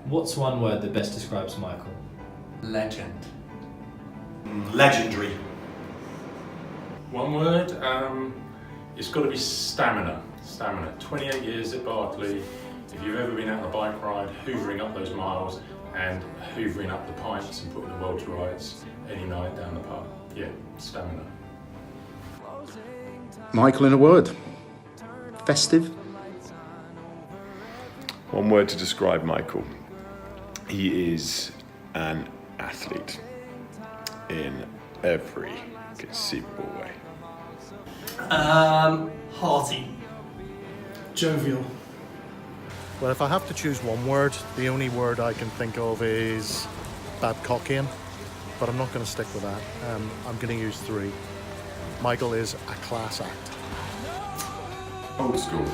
What's one word that best describes Michael? Legend. Legendary. One word, it's got to be stamina. Stamina. 28 years at Barclay. If you've ever been out on a bike ride, hoovering up those miles and hoovering up the pints and putting the world to rights any night down the pub. Yeah, stamina. Michael in a word. Festive. One word to describe Michael. He is an athlete in every conceivable way. Hearty. Jovial. Well, if I have to choose one word, the only word I can think of is Babcockian, but I'm not going to stick with that. I'm going to use three. Michael is a class act. Old school.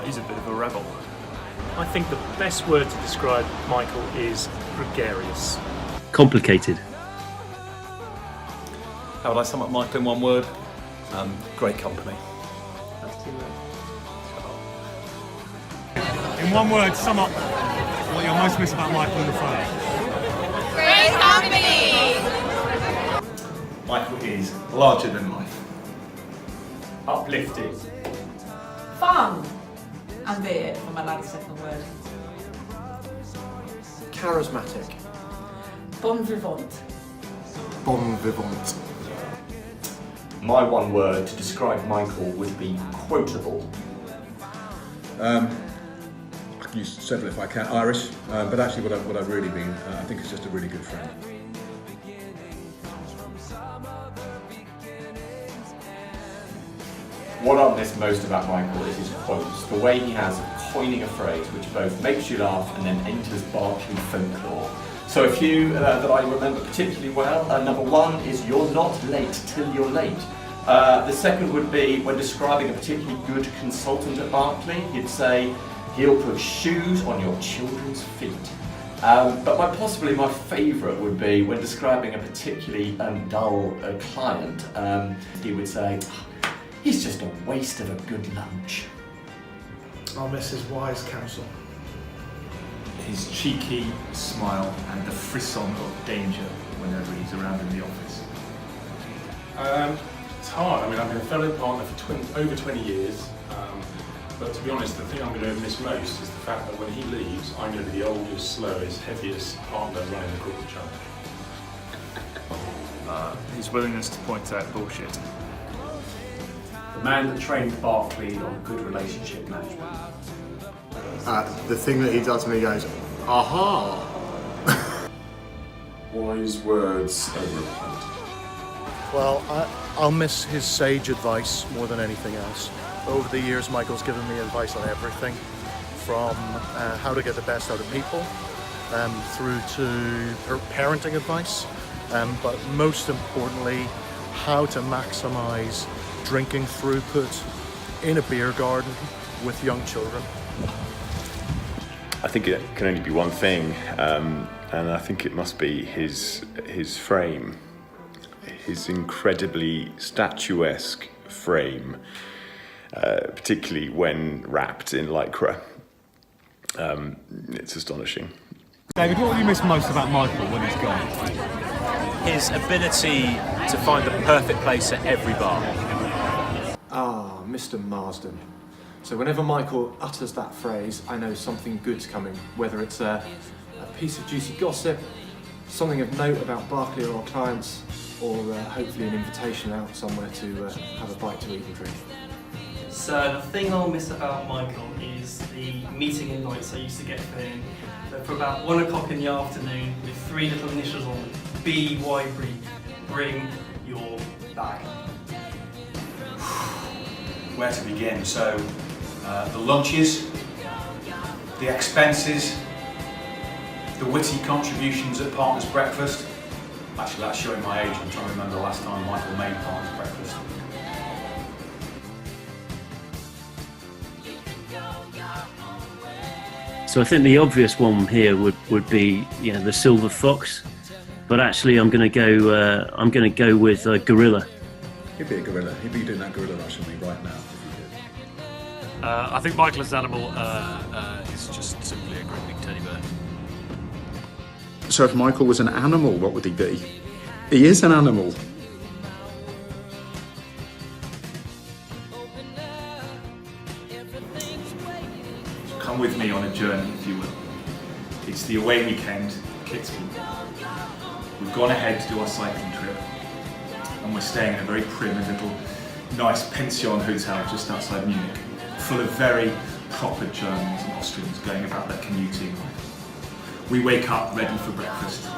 He's a bit of a rebel. I think the best word to describe Michael is gregarious. Complicated. How would I sum up Michael in one word? Great company. In one word, sum up what you'll most miss about Michael in the photo. Great company! Michael is larger than life. Uplifting. Fun! And beer, for my lad's second word. Charismatic. Bon vivant. Bon vivant. My one word to describe Michael would be quotable. I can use several if I can. Irish, but actually what I really mean, I think it's just a really good friend. What I miss most about Michael is his quotes, the way he has of coining a phrase which both makes you laugh and then enters Barclay folklore. So a few that I remember particularly well. Number one is "You're not late till you're late." The second would be when describing a particularly good consultant at Barclay, he'd say, "He'll put shoes on your children's feet." But possibly my favourite would be when describing a particularly dull client, he would say, "He's just a waste of a good lunch." I'll miss his wise counsel. His cheeky smile and the frisson of danger whenever he's around in the office. It's hard. I mean, I've been a fellow partner for over 20 years, but to be honest, the thing I'm going to miss most is the fact that when he leaves, I'm going to be the oldest, slowest, heaviest partner running the corporate channel. His willingness to point out bullshit. The man that trained Barclay on good relationship management. The thing that he does when he goes, aha! Wise words over a pint. Well, I'll miss his sage advice more than anything else. Over the years, Michael's given me advice on everything, from how to get the best out of people, through to parenting advice, but most importantly, how to maximize drinking throughput in a beer garden with young children. I think it can only be one thing, and I think it must be his frame, his incredibly statuesque frame, particularly when wrapped in lycra. It's astonishing. David, what will you miss most about Michael when he's gone? His ability to find the perfect place at every bar. Ah, Mr. Marsden. So whenever Michael utters that phrase, I know something good's coming, whether it's a piece of juicy gossip, something of note about Barclay or our clients, or hopefully an invitation out somewhere to have a bite to eat and drink. So the thing I'll miss about Michael is the meeting invites I used to get for him. So for about 1 o'clock in the afternoon, with 3 little initials on them, B.Y. bring your bag. Where to begin? So, the lunches, the expenses, the witty contributions at Partners Breakfast. Actually, that's showing my age. I'm trying to remember the last time Michael made Partners Breakfast. So I think the obvious one here would be, the silver fox, but actually I'm going to go with gorilla. He'd be a gorilla. He'd be doing that gorilla rush on me right now if he did. I think Michael as an animal is he's just simply a great big teddy bear. So if Michael was an animal, what would he be? He is an animal. Come with me on a journey, if you will. It's the away weekend, Kitzbühel. We've gone ahead to do our cycling trip, and we're staying in a very prim and little nice pension hotel just outside Munich, full of very proper Germans and Austrians going about their commuting life. We wake up ready for breakfast.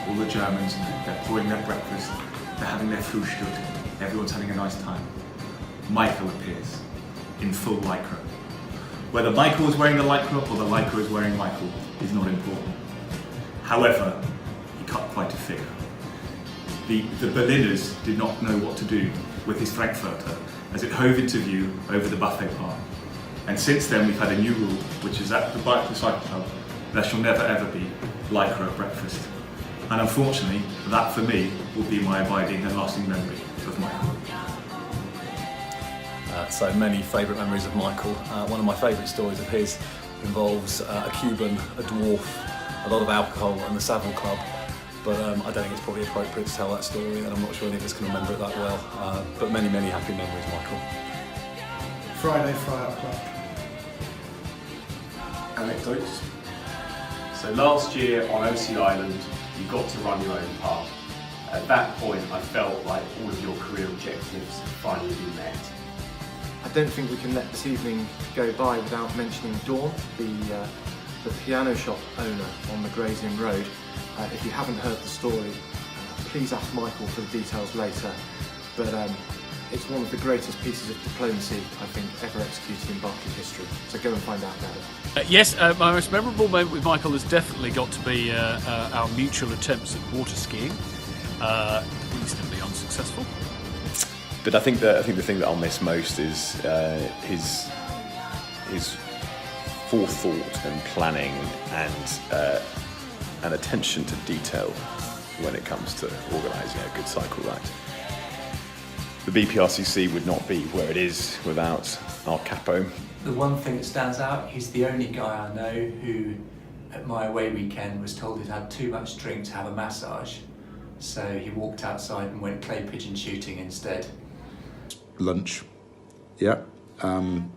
All the Germans, they're pouring their breakfast, they're having their Frühstück, everyone's having a nice time. Michael appears in full lycra. Whether Michael is wearing the lycra or the lycra is wearing Michael is not important. However, he cut quite a figure. The Berliners did not know what to do with his Frankfurter as it hove into view over the buffet part. And since then we've had a new rule, which is at the Bike to Cycle Club, there shall never ever be lycra at breakfast. And unfortunately, that for me will be my abiding and lasting memory of Michael. So many favourite memories of Michael. One of my favourite stories of his involves a Cuban, a dwarf, a lot of alcohol and the Savile Club. But I don't think it's probably appropriate to tell that story, and I'm not sure any of us can remember it that well. But many, many happy memories, Michael. Friday Fry-Up Club. Anecdotes. So last year on OC Island, you got to run your own pub. At that point, I felt like all of your career objectives had finally been met. I don't think we can let this evening go by without mentioning Dawn, the piano shop owner on the Gray's Inn Road. If you haven't heard the story, please ask Michael for the details later. But it's one of the greatest pieces of diplomacy, I think, ever executed in Barclay history. So go and find out about it. Yes, my most memorable moment with Michael has definitely got to be our mutual attempts at water skiing. Reasonably unsuccessful. But I think the thing that I'll miss most is his forethought and planning and attention to detail when it comes to organising a good cycle ride. The BPRCC would not be where it is without our capo. The one thing that stands out, he's the only guy I know who, at my away weekend, was told he'd had too much drink to have a massage. So he walked outside and went clay pigeon shooting instead. Lunch, yeah. And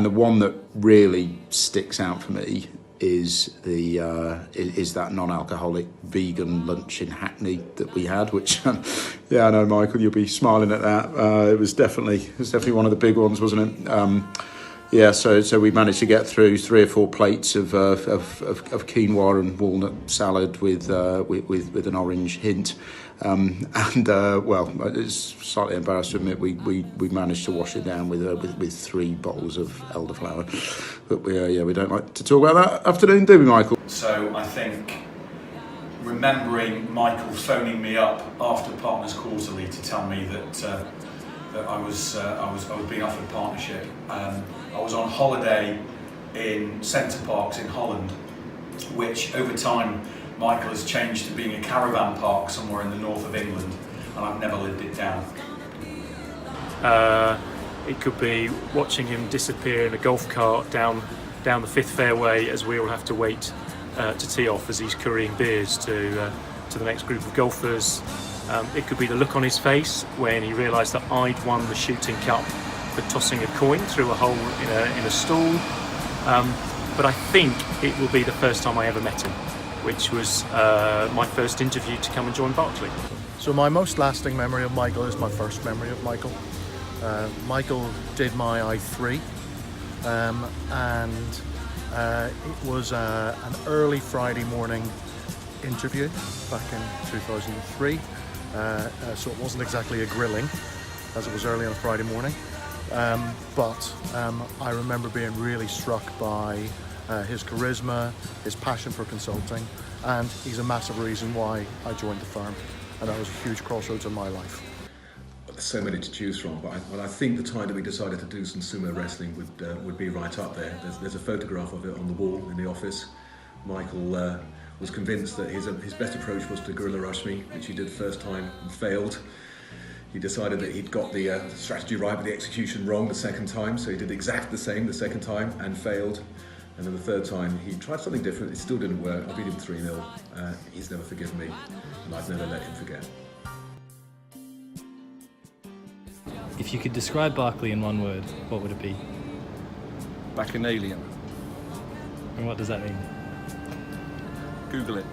the one that really sticks out for me is that non-alcoholic vegan lunch in Hackney that we had, which yeah, I know, Michael, you'll be smiling at that. It was definitely one of the big ones, wasn't it? Yeah, so we managed to get through 3 or 4 plates of quinoa and walnut salad with an orange hint. Well, it's slightly embarrassed to admit we managed to wash it down with 3 bottles of elderflower. But we don't like to talk about that afternoon, do we, Michael? So I think remembering Michael phoning me up after Partners Quarterly to tell me that I was being offered a partnership. I was on holiday in Centre Parks in Holland, which over time Michael has changed to being a caravan park somewhere in the north of England, and I've never lived it down. It could be watching him disappear in a golf cart down the 5th fairway as we all have to wait to tee off as he's currying beers to the next group of golfers. It could be the look on his face when he realised that I'd won the shooting cup for tossing a coin through a hole in a stall. But I think it will be the first time I ever met him, which was my first interview to come and join Barclay. So my most lasting memory of Michael is my first memory of Michael. Michael did my I3, and it was an early Friday morning interview back in 2003. So it wasn't exactly a grilling, as it was early on a Friday morning. But I remember being really struck by his charisma, his passion for consulting, and he's a massive reason why I joined the firm, and that was a huge crossroads in my life. There's so many to choose from, but I think the time that we decided to do some sumo wrestling would be right up there. There's a photograph of it on the wall in the office. Michael was convinced that his best approach was to guerrilla rush me, which he did the first time and failed. He decided that he'd got the strategy right but the execution wrong the second time, so he did exactly the same the second time and failed. And then the third time he tried something different, it still didn't work. I beat him 3-0. He's never forgiven me, and I've never let him forget. If you could describe Barkley in one word, what would it be? Bacchanalian. And what does that mean? Google it.